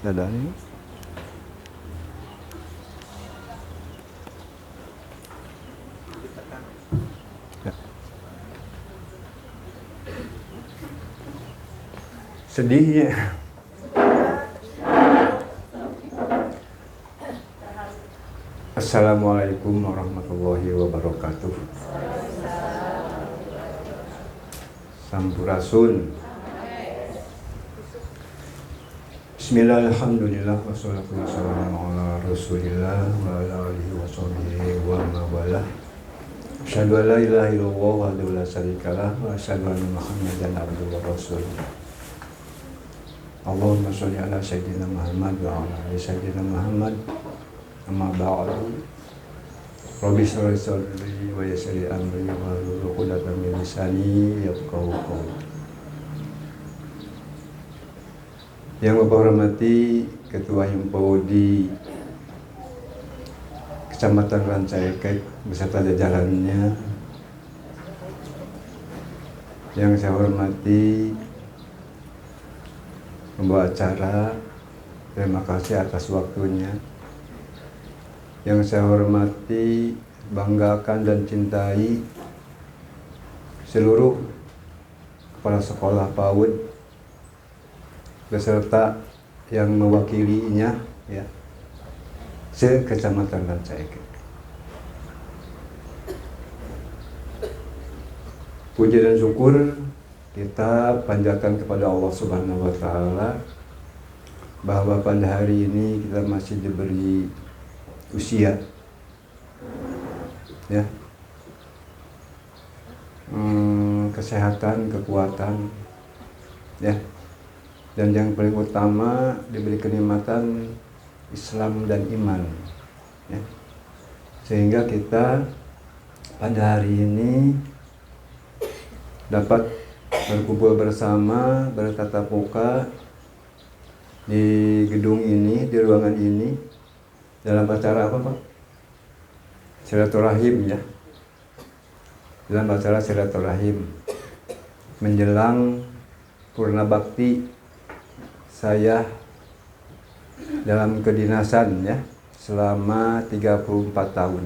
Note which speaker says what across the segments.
Speaker 1: Dadanya. Ya. Sedihnya. Assalamualaikum warahmatullahi wabarakatuh. Sampurasun. Bismillahirrahmanirrahim. Wassalatu wassalamu ala Rasulillah wa ala alihi wa sahbihi wa mawalah. Asyhadu an la ilaha illallah wahdahu la syarikalah wa asyhadu anna Muhammadan abduhu wa rasuluh. Allahumma sholli ala sayyidina Muhammad wa ala ali sayyidina Muhammad. Amma ba'du. Rabbi shrah li sadri wa yassir li amri wahlul 'uqdatam min lisani yafqahu qawli. Yang Bapak hormati Ketua Himpodi Kecamatan Rancaikek beserta jajarannya, yang saya hormati pembawa acara, terima kasih atas waktunya. Yang saya hormati, banggakan dan cintai seluruh kepala sekolah PAUD beserta yang mewakilinya, ya, se-Kecamatan Rancaikek. Puji dan syukur kita panjatkan kepada Allah Subhanahu wa Ta'ala bahwa pada hari ini kita masih diberi usia, ya, kesehatan, kekuatan, ya, dan yang paling utama diberi kenikmatan Islam dan iman, ya, sehingga kita pada hari ini dapat berkumpul bersama, bertatap muka di gedung ini, di ruangan ini, dalam acara apa, Pak? Silaturahim, ya. Dalam acara silaturahim menjelang purna bakti saya dalam kedinasan, ya, selama 34 tahun.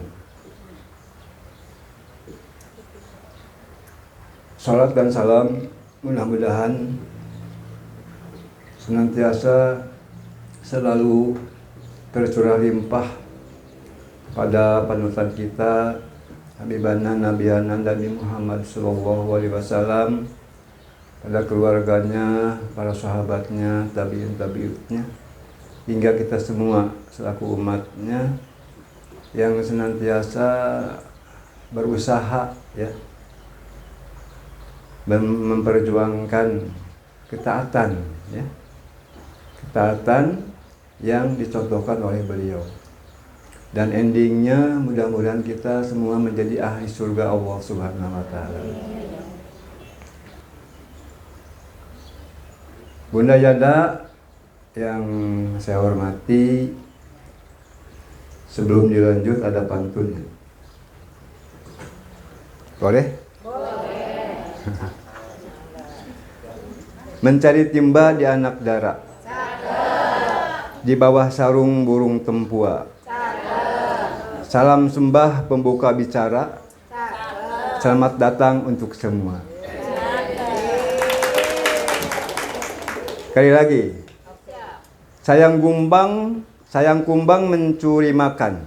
Speaker 1: Salat dan salam mudah-mudahan senantiasa selalu tercurah limpah pada panutan kita, Habibana Nabiyana Nabi Muhammad sallallahu alaihi wasallam, pada keluarganya, para sahabatnya, tabi'in-tabi'utnya, hingga kita semua selaku umatnya yang senantiasa berusaha, ya, memperjuangkan ketaatan, ya, ketaatan yang dicontohkan oleh beliau, dan endingnya mudah-mudahan kita semua menjadi ahli surga Allah Subhanahu wa Ta'ala. Bunda Yanda yang saya hormati, sebelum dilanjut ada pantun. Boleh? Boleh. Mencari timba di anak dara, di bawah sarung burung tempua. Salam sembah pembuka bicara. Selamat datang untuk semua. Sekali lagi. Sayang kumbang mencuri makan.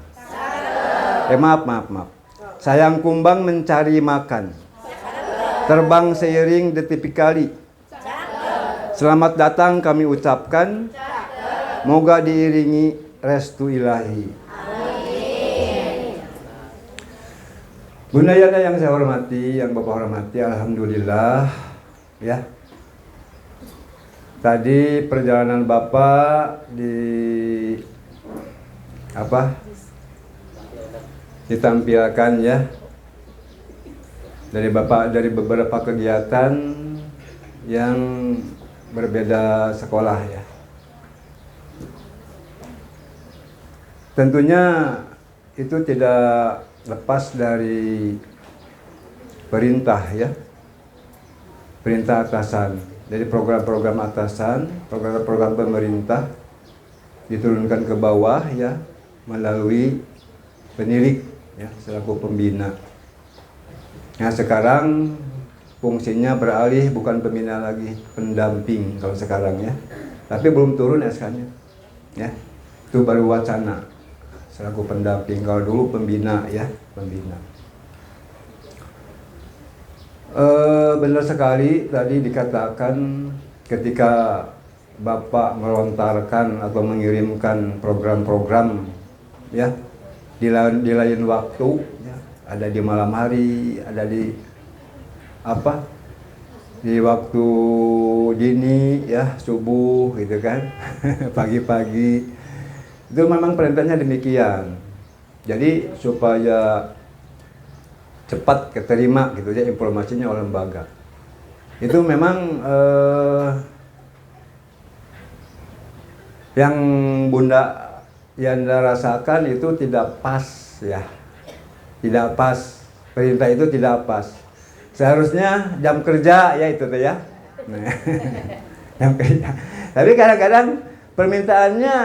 Speaker 1: Maaf. Sayang kumbang mencari makan. Terbang seiring detik kali. Selamat datang kami ucapkan. Moga diiringi restu ilahi. Amin. Bunda Yana yang saya hormati, yang Bapak hormati, alhamdulillah, ya. Tadi perjalanan Bapak ditampilkan, ya, dari Bapak dari beberapa kegiatan yang berbeda sekolah, ya. Tentunya itu tidak lepas dari perintah, ya, perintah atasan. Jadi program-program atasan, program-program pemerintah diturunkan ke bawah ya melalui penilik ya selaku pembina. Nah sekarang fungsinya beralih bukan pembina lagi, pendamping kalau sekarang ya. Tapi belum turun SK-nya. Ya. Itu baru wacana selaku pendamping. Kalau dulu pembina ya, pembina. Benar sekali tadi dikatakan ketika Bapak melontarkan atau mengirimkan program-program ya di lain waktu ya, ada di malam hari, ada di di waktu dini ya subuh gitu kan pagi-pagi itu memang perintahnya demikian. Jadi supaya cepat keterima gitu ya informasinya oleh lembaga. Itu memang yang Bunda Yanda rasakan itu tidak pas ya. Tidak pas. Perintah itu tidak pas. Seharusnya jam kerja ya itu tuh ya. Nah, jam kerja. Tapi kadang-kadang permintaannya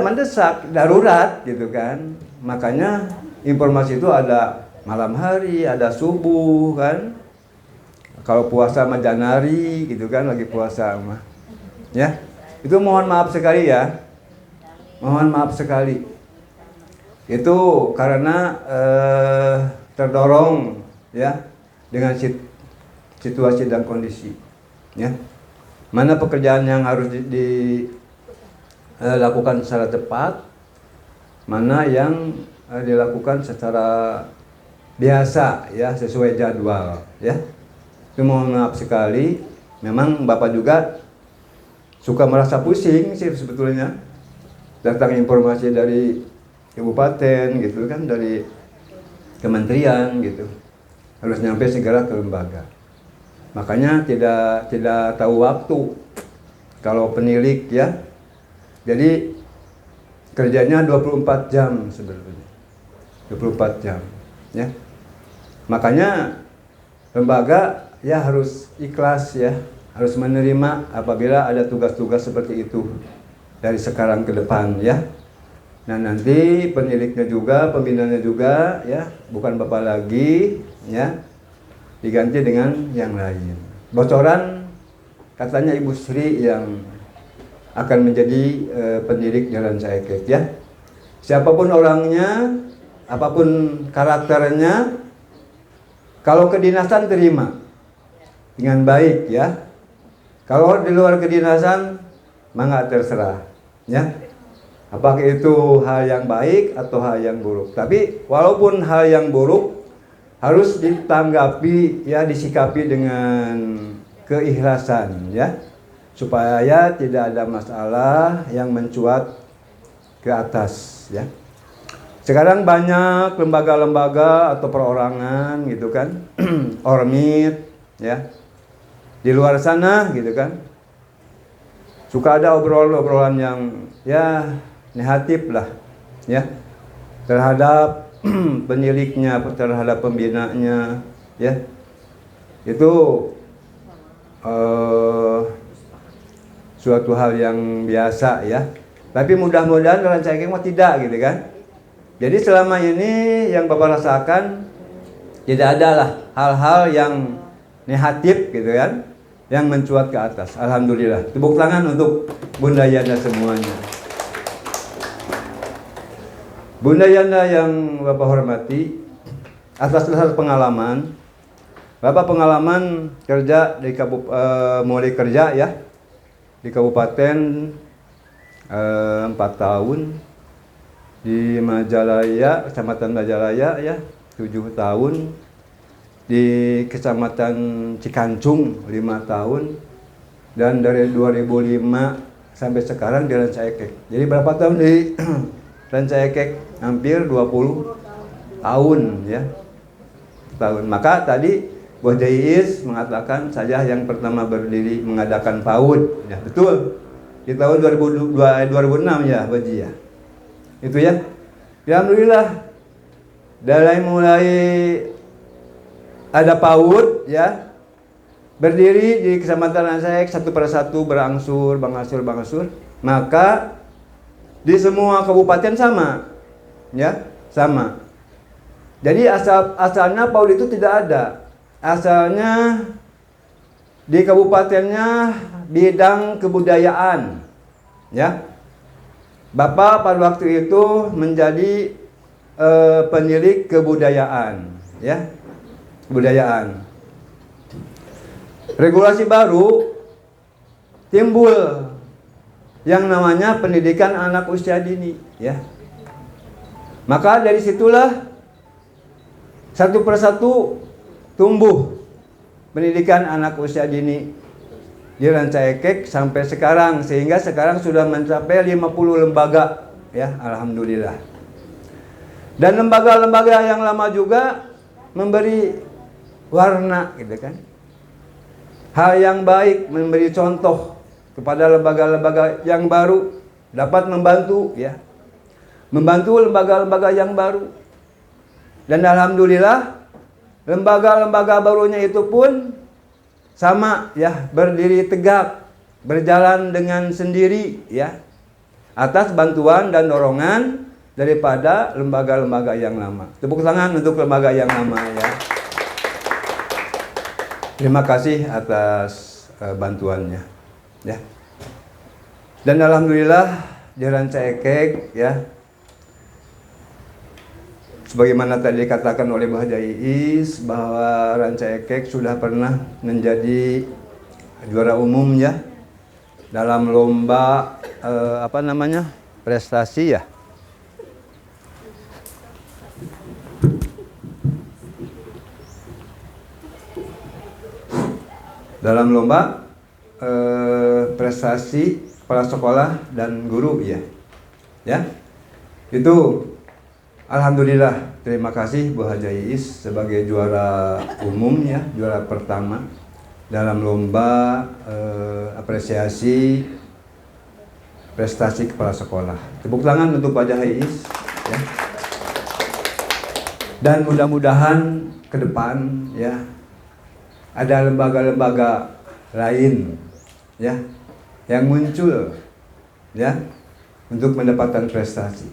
Speaker 1: mendesak, darurat gitu kan. Makanya informasi itu ada malam hari, ada subuh kan. Kalau puasa sama Janari gitu kan, lagi puasa mah. Ya. Itu mohon maaf sekali ya. Mohon maaf sekali. Itu karena terdorong ya dengan situasi dan kondisi ya. Mana pekerjaan yang harus dilakukan secara cepat, mana yang dilakukan secara biasa ya sesuai jadwal ya. Itu mohon maaf sekali. Memang Bapak juga suka merasa pusing sih sebetulnya. Datang informasi dari kabupaten gitu kan, dari kementerian gitu. Harus nyampe segera ke lembaga. Makanya tidak tahu waktu kalau penilik ya. Jadi kerjanya 24 jam sebetulnya. 24 jam ya. Makanya lembaga ya harus ikhlas ya, harus menerima apabila ada tugas-tugas seperti itu dari sekarang ke depan ya. Nah nanti peniliknya juga, pembinanya juga ya, bukan Bapak lagi ya, diganti dengan yang lain. Bocoran katanya Ibu Sri yang akan menjadi penilik Jalan Caekek ya. Siapapun orangnya, apapun karakternya, kalau kedinasan terima dengan baik ya. Kalau di luar kedinasan, mangga terserah ya. Apakah itu hal yang baik atau hal yang buruk. Tapi walaupun hal yang buruk harus ditanggapi ya, disikapi dengan keikhlasan ya. Supaya tidak ada masalah yang mencuat ke atas ya. Sekarang banyak lembaga-lembaga atau perorangan gitu kan, ormit ya. Di luar sana gitu kan. Suka ada obrolan-obrolan yang ya negatif lah ya terhadap peniliknya, terhadap pembinanya ya. Itu suatu hal yang biasa ya. Tapi mudah-mudahan Jalan Caekek mah tidak gitu kan. Jadi selama ini yang Bapak rasakan tidak adalah hal-hal yang negatif gitu kan, yang mencuat ke atas. Alhamdulillah. Tepuk tangan untuk Bunda Yanda semuanya. Bunda Yanda yang Bapak hormati, atas dasar pengalaman, Bapak pengalaman kerja di mulai kerja ya di kabupaten 4 tahun, di Majalaya, Kecamatan Majalaya ya 7 tahun, di Kecamatan Cikancung 5 tahun, dan dari 2005 sampai sekarang di Jalan Caekek. Jadi berapa tahun di Jalan Caekek? Hampir 20 tahun ya. Tahun. Maka tadi Bos Jais mengatakan saya yang pertama berdiri mengadakan PAUD. Ya, betul. Di tahun 2006 ya, Baji ya. Itu ya. Alhamdulillah. Dari mulai ada PAUD ya. Berdiri di Kecamatan Caekek satu persatu berangsur. maka di semua kabupaten sama, ya, sama. Jadi asalnya PAUD itu tidak ada. Asalnya di kabupatennya bidang kebudayaan, ya. Bapak pada waktu itu menjadi penilik kebudayaan, ya, kebudayaan. Regulasi baru timbul yang namanya pendidikan anak usia dini, ya. Maka dari situlah satu persatu tumbuh pendidikan anak usia dini di Ranca Ekek sampai sekarang, sehingga sekarang sudah mencapai 50 lembaga, ya, alhamdulillah. Dan lembaga-lembaga yang lama juga memberi warna, gitu kan. Hal yang baik, memberi contoh kepada lembaga-lembaga yang baru, dapat membantu, ya, membantu lembaga-lembaga yang baru. Dan alhamdulillah lembaga-lembaga barunya itu pun sama, ya, berdiri tegak, berjalan dengan sendiri, ya, atas bantuan dan dorongan daripada lembaga-lembaga yang lama. Tepuk tangan untuk lembaga yang lama, ya. Terima kasih atas bantuannya, ya. Dan alhamdulillah di Ranca Ekek, ya, sebagaimana tadi dikatakan oleh Mbah Haji Iis bahwa Ranca Ekek sudah pernah menjadi juara umum, ya, dalam lomba prestasi, ya. Dalam lomba prestasi kepala sekolah dan guru, ya. Ya. Itu alhamdulillah, terima kasih Bu Haji Iis sebagai juara umum, ya, juara pertama dalam lomba apresiasi prestasi kepala sekolah. Tepuk tangan untuk Pak Haji Iis, ya. Dan mudah-mudahan ke depan, ya, ada lembaga-lembaga lain, ya, yang muncul, ya, untuk mendapatkan prestasi.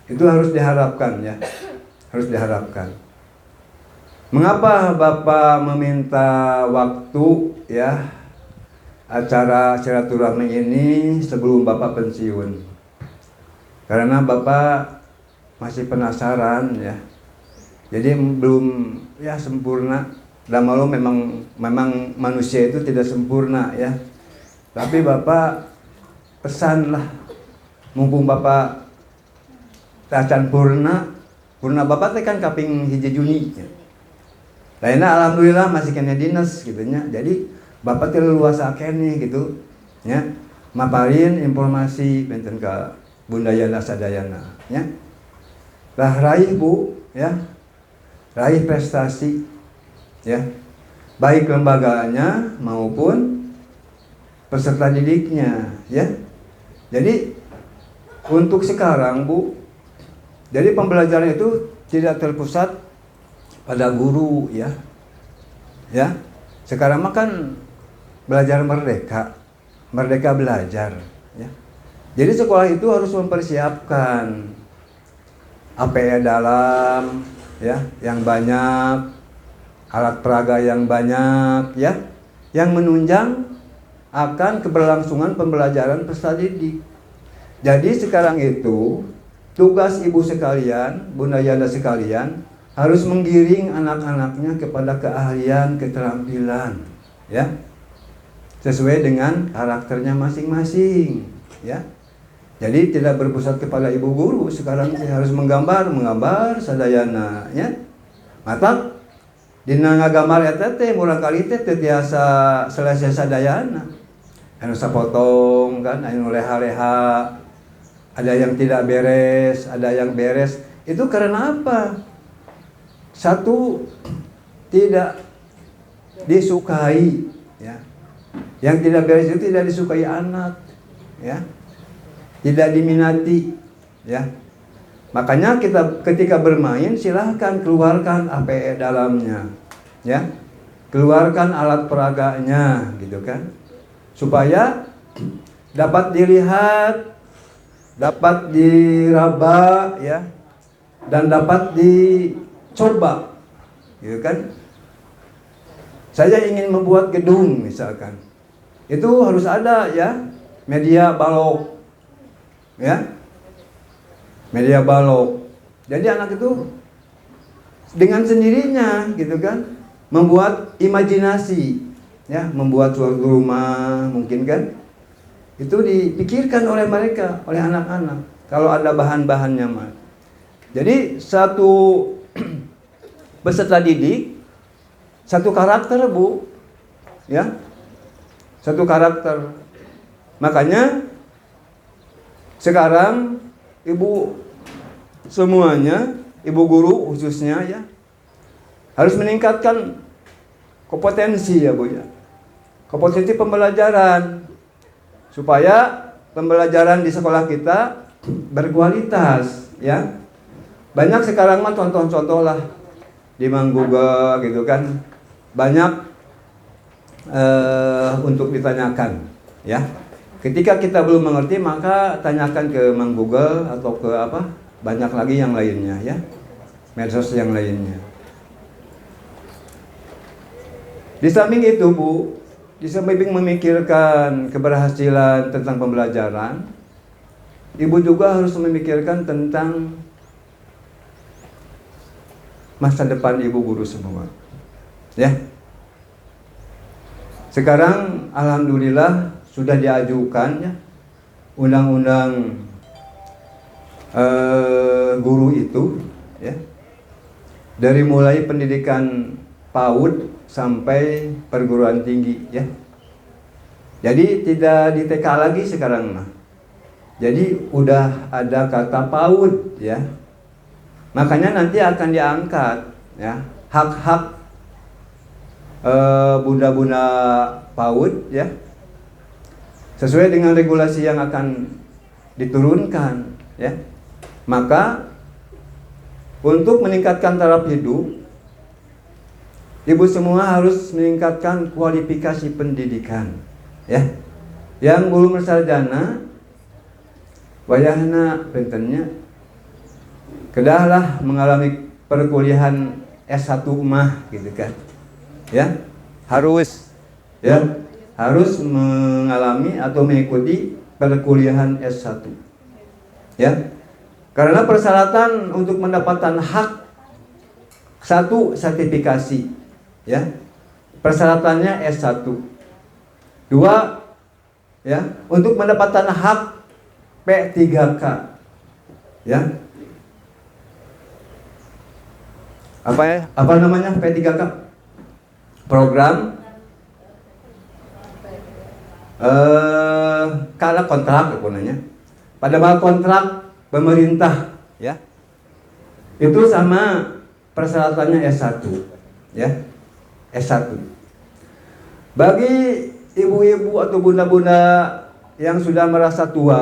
Speaker 1: Itu harus diharapkan, ya, harus diharapkan. Mengapa Bapak meminta waktu, ya, acara silaturahmi ini sebelum Bapak pensiun? Karena Bapak masih penasaran, ya. Jadi belum, ya, sempurna. Dan malu memang manusia itu tidak sempurna, ya. Tapi Bapak pesanlah, mumpung Bapak tacan purna Bapak teh kan kaping hiji Juni, ya. Lainnya alhamdulillah masih kena dinas, gitunya. Jadi Bapak teh luasa kene, gitu, ya. Maparin informasi benten ka Bunda Yana sadayana, ya. Lah raih Bu, ya. Raih prestasi, ya, baik lembaganya maupun peserta didiknya, ya. Jadi untuk sekarang Bu, jadi pembelajaran itu tidak terpusat pada guru, ya. Ya. Sekarang mah kan belajar merdeka belajar, ya. Jadi sekolah itu harus mempersiapkan APE dalam, ya, yang banyak, alat peraga yang banyak, ya, yang menunjang akan keberlangsungan pembelajaran peserta didik. Jadi sekarang itu tugas ibu sekalian, Bunda Yanda sekalian, harus menggiring anak-anaknya kepada keahlian, keterampilan, ya, sesuai dengan karakternya masing-masing, ya. Jadi tidak berpusat kepada ibu guru, sekarang harus menggambar sadayana, ya. Mata dina ngagambar eta teh murang kali teh tiasa selesai sadayana. Anu sapotong kan, anu leha-leha. Ada yang tidak beres, ada yang beres. Itu karena apa? Satu, tidak disukai, ya. Yang tidak beres itu tidak disukai anak, ya. Tidak diminati, ya. Makanya kita ketika bermain silahkan keluarkan APE dalamnya, ya. Keluarkan alat peraganya, gitu kan. Supaya dapat dilihat, dapat diraba, ya, dan dapat dicoba, gitu kan? Saya ingin membuat gedung misalkan, itu harus ada ya media balok, ya, media balok. Jadi anak itu dengan sendirinya, gitu kan, membuat imajinasi, ya, membuat suatu rumah mungkin kan, itu dipikirkan oleh mereka, oleh anak-anak. Kalau ada bahan-bahannya mah. Jadi satu peserta didik, satu karakter Bu, ya, satu karakter. Makanya sekarang ibu semuanya, ibu guru khususnya ya, harus meningkatkan kompetensi ya Bu ya, kompetensi pembelajaran, supaya pembelajaran di sekolah kita berkualitas ya. Banyak sekarang mah contoh-contoh lah di Mangguga gitu kan, banyak untuk ditanyakan ya. Ketika kita belum mengerti maka tanyakan ke Mang Google atau ke apa, banyak lagi yang lainnya ya, medsos yang lainnya. Di samping itu Bu, di samping memikirkan keberhasilan tentang pembelajaran, ibu juga harus memikirkan tentang masa depan ibu guru semua. Ya. Sekarang alhamdulillah sudah diajukan ya undang-undang guru itu ya. Dari mulai pendidikan PAUD sampai perguruan tinggi ya. Jadi tidak di TK lagi sekarang mah. Jadi udah ada kata PAUD ya. Makanya nanti akan diangkat ya hak-hak bunda-bunda PAUD ya, sesuai dengan regulasi yang akan diturunkan ya. Maka untuk meningkatkan taraf hidup, ibu semua harus meningkatkan kualifikasi pendidikan ya. Yang belum sarjana wayahna pentennya kedahlah mengalami perkuliahan S1 mah gitu kan. Ya, harus mengalami atau mengikuti perkuliahan S1. Ya. Karena persyaratan untuk mendapatkan hak satu sertifikasi ya. Persyaratannya S1. Dua ya, untuk mendapatkan hak P3K. Ya. Apa namanya P3K? Program kalau kontrak sebenarnya. Padahal kontrak pemerintah ya. Itu sama persyaratannya S1 ya. S1. Bagi ibu-ibu atau bunda-bunda yang sudah merasa tua,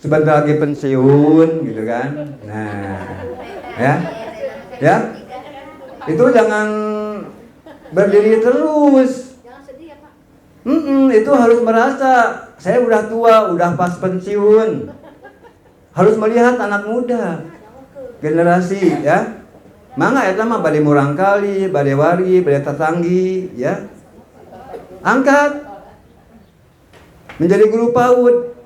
Speaker 1: sebentar lagi pensiun gitu kan. Nah, ya. Ya, itu jangan berdiri terus. Jangan sedih ya Pak. Itu harus merasa saya udah tua, udah pas pensiun. Harus melihat anak muda, generasi ya. Mangga eta mah bade murang kali, bade wari, bade tatanggi ya. Angkat menjadi guru PAUD.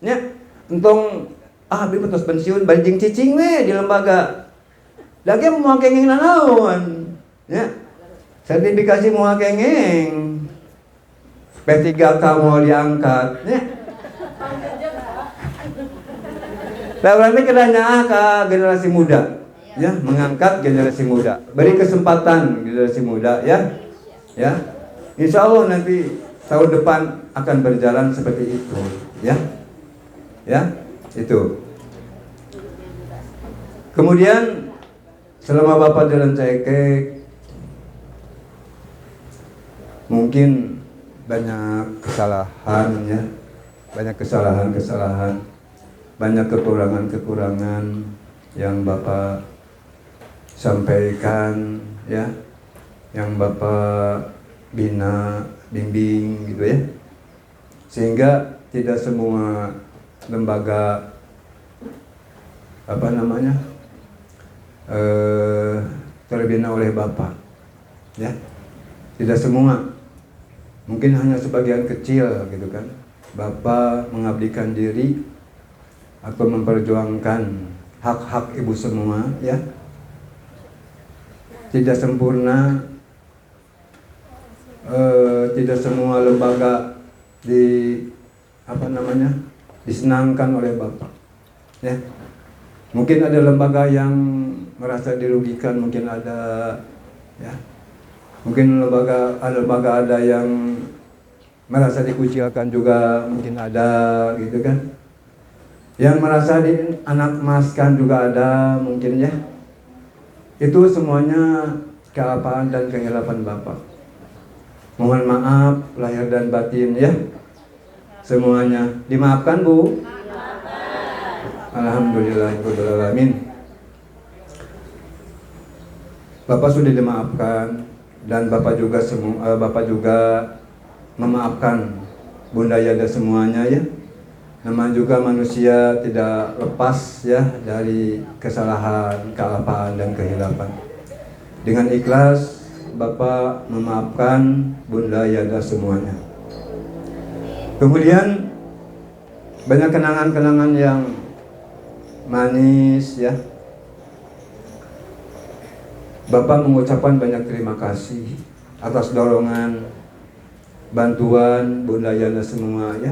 Speaker 1: Nya, entong abdi betos pensiun bade jeung cicing we di lembaga. Lagi mau kengeng nanaon ya, sertifikasi mau kengeng P3K mau diangkat ya. Lalu kedanya ke generasi muda ya, mengangkat generasi muda, beri kesempatan generasi muda ya. Ya, insya Allah nanti tahun depan akan berjalan seperti itu ya. Ya, itu. Kemudian selama Bapak jalan cekek, mungkin banyak kesalahan ya, banyak kesalahan, banyak kekurangan yang Bapak sampaikan ya, yang Bapak bimbing gitu ya. Sehingga tidak semua lembaga terbina oleh Bapak, ya. Tidak semua, mungkin hanya sebagian kecil gitu kan. Bapak mengabdikan diri atau memperjuangkan hak-hak ibu semua, ya. Tidak sempurna, tidak semua lembaga disenangkan oleh Bapak, ya. Mungkin ada lembaga yang merasa dirugikan, mungkin ada, ya. Mungkin lembaga ada yang merasa dikucilkan juga, mungkin ada, gitu kan. Yang merasa dianak-emaskan juga ada, mungkin, ya. Itu semuanya keapaan dan kehilapan Bapak. Mohon maaf lahir dan batin, ya. Semuanya dimaafkan, Bu? Alhamdulillahirrahmanirrahim. Bapak sudah dimaafkan dan Bapak juga memaafkan Bunda Yanda semuanya, ya. Namanya juga manusia tidak lepas, ya, dari kesalahan, kealpaan dan kehilapan. Dengan ikhlas Bapak memaafkan Bunda Yanda semuanya. Kemudian banyak kenangan-kenangan yang manis, ya. Bapak mengucapkan banyak terima kasih atas dorongan, bantuan Bunda Yanda semua, ya.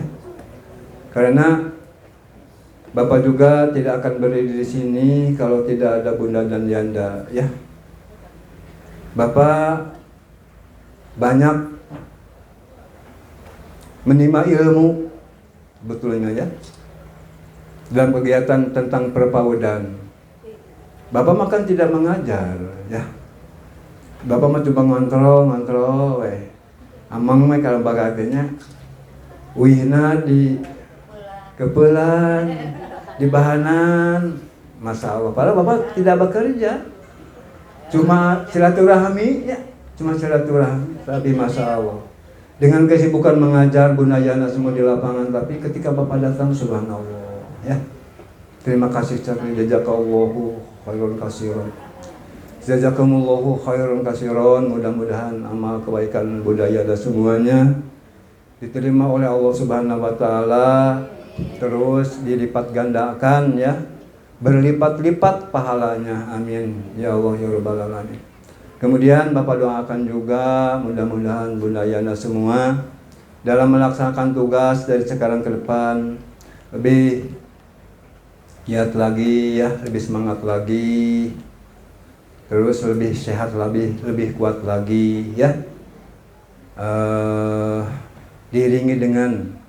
Speaker 1: Karena Bapak juga tidak akan berdiri di sini kalau tidak ada Bunda dan Yanda, ya. Bapak banyak menimba ilmu, betulnya, ya, dalam kegiatan tentang perpaudan. Bapak makan tidak mengajar, ya. Bapak mah cuma ngontrol, amang mah kalau bagainya wihna di kepelan, di bahanan, Masya Allah. Padahal Bapak tidak bekerja, cuma silaturahmi, ya, tapi Masya Allah. Dengan kesibukan mengajar Bunda Yanda semua di lapangan, tapi ketika Bapak datang, subhanallah, ya. Terima kasih sekali, jazakallahu khairan katsiran. Jazakumullahu khairan katsiran. Mudah-mudahan amal kebaikan Bunda Yanda semuanya diterima oleh Allah Subhanahu wa taala, terus dilipat gandakan, ya. Berlipat-lipat pahalanya. Amin. Ya Allah ya rabbal alamin. Kemudian Bapak doakan juga mudah-mudahan Bunda Yanda semua dalam melaksanakan tugas dari sekarang ke depan lebih giat lagi, ya, lebih semangat lagi, terus lebih sehat, lebih kuat lagi, ya. Diiringi dengan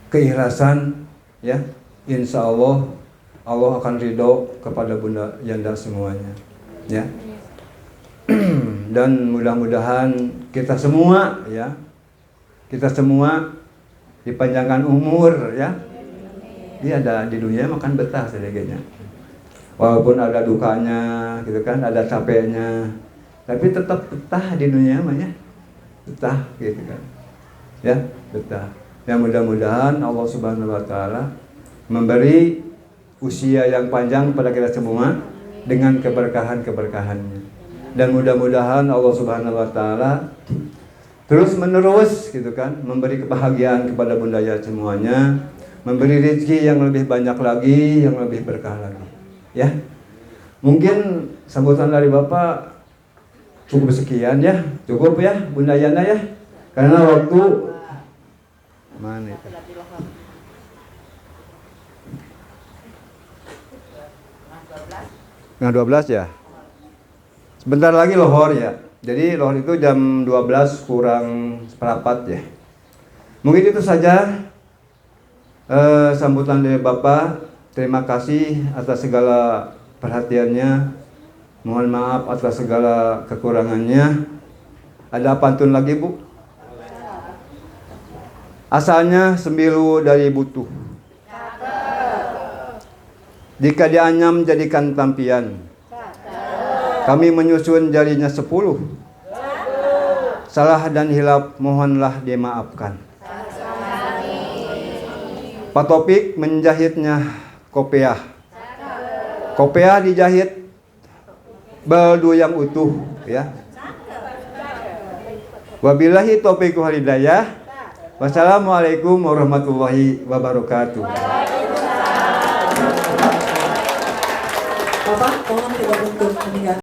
Speaker 1: keikhlasan, ya. Insya Allah akan ridho kepada Bunda Yanda semuanya, ya. Dan mudah-mudahan kita semua dipanjangkan umur, ya. Dia ada di dunia makan betah sedikitnya. Walaupun ada dukanya, gitu kan, ada capeknya, tapi tetap betah di dunia mah, ya. Betah, gitu kan. Ya, betah. Ya, mudah-mudahan Allah Subhanahu wa taala memberi usia yang panjang pada kita semua dengan keberkahan-keberkahannya. Dan mudah-mudahan Allah Subhanahu wa taala terus menerus, gitu kan, memberi kebahagiaan kepada Bunda Yanda semuanya, memberi rezeki yang lebih banyak lagi, yang lebih berkah lagi, ya. Mungkin sambutan dari Bapak cukup sekian, ya. Cukup, ya, Bunda Yanda, ya. Karena waktu mana itu? Nah, 12, ya. Sebentar lagi lohor, ya. Jadi lohor itu jam 12 kurang seperempat, ya. Mungkin itu saja sambutan dari Bapak. Terima kasih atas segala perhatiannya. Mohon maaf atas segala kekurangannya. Ada pantun lagi, Bu? Asalnya sembilu dari butuh, jika dianyam jadikan tampian. Kami menyusun jarinya 10. Salah dan hilap mohonlah dimaafkan. Pak Topik menjahitnya kopiah. Kopiah dijahit baldu yang utuh ya. Wabillahi taufiq wal hidayah. Wassalamualaikum warahmatullahi wabarakatuh.
Speaker 2: Bapak, tolong tidak untuk meninggalkan.